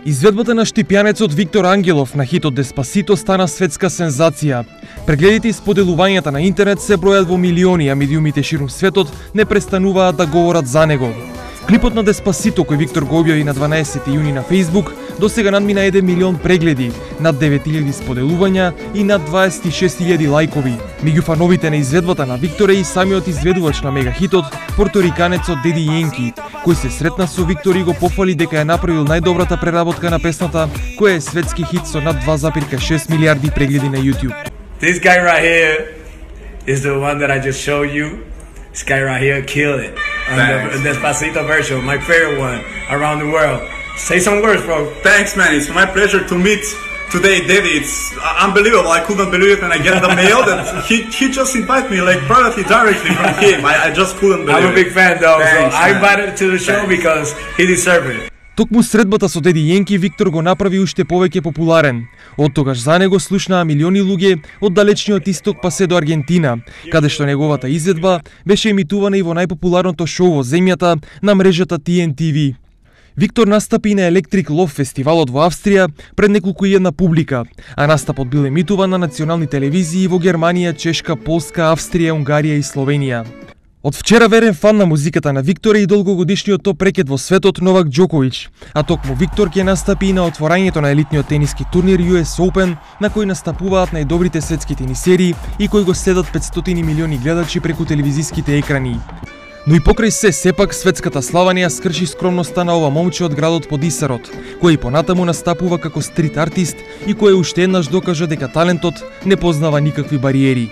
Изведбата на штипјанецот Виктор Ангелов на хитот Деспасито стана светска сензација. Прегледите и споделувањата на интернет се бројат во милиони, а медиумите ширум светот не престануваат да говорат за него. Клипот на Деспасито кој Виктор го објави на 12 јуни на Facebook досега надмина 1 милион прегледи, над 9000 споделувања и над 26.000 лајкови. Меѓу фановите на изведбата на Виктор е и самиот изведувач на мегахитот, порториканецот Деди Јенки, кој се сретна со Виктор и го пофали дека е направил најдобрата преработка на песната, која е светски хит со над 2,6 милиарди прегледи на YouTube. This guy right here is the one that I just showed you. This guy right here killed it on the Despacito version, my favorite one around the world. Say some words, bro. Thanks, man. It's my pleasure to meet today, Daddy. It's unbelievable. I couldn't believe it when I get the mail that he just invited me, like privately, directly from him. I just couldn't believe it. I'm a big fan, though. Thanks, so I invited him to the show because he deserved it. Токму средбата со Деди Јенки Виктор го направи уште повеќе популарен. Од тогаш за него слушнаа милиони луѓе од далечниот исток па се до Аргентина, каде што неговата изведба беше емитувана и во најпопуларното шоу во земјата на мрежата TNTV. Виктор настапи на Electric Love фестивалот во Австрија пред неколку илјадна публика, а настапот бил емитуван на национални телевизии во Германија, Чешка, Полска, Австрија, Унгарија и Словенија. Од вчера верен фан на музиката на Виктор е и долгогодишниот топ рекет во светот Новак Џоковиќ, а токму Виктор ќе настапи и на отворањето на елитниот тениски турнир US Open, на кој настапуваат најдобрите светски тенисери и кој го следат 500 милиони гледачи преку телевизиските екрани. Но и покрај се, сепак светската слава не ја скрши скромноста на ова момче од градот под Исарот, кој и понатаму настапува како стрит артист и кој уште еднаш докажа дека талентот не познава никакви бариери.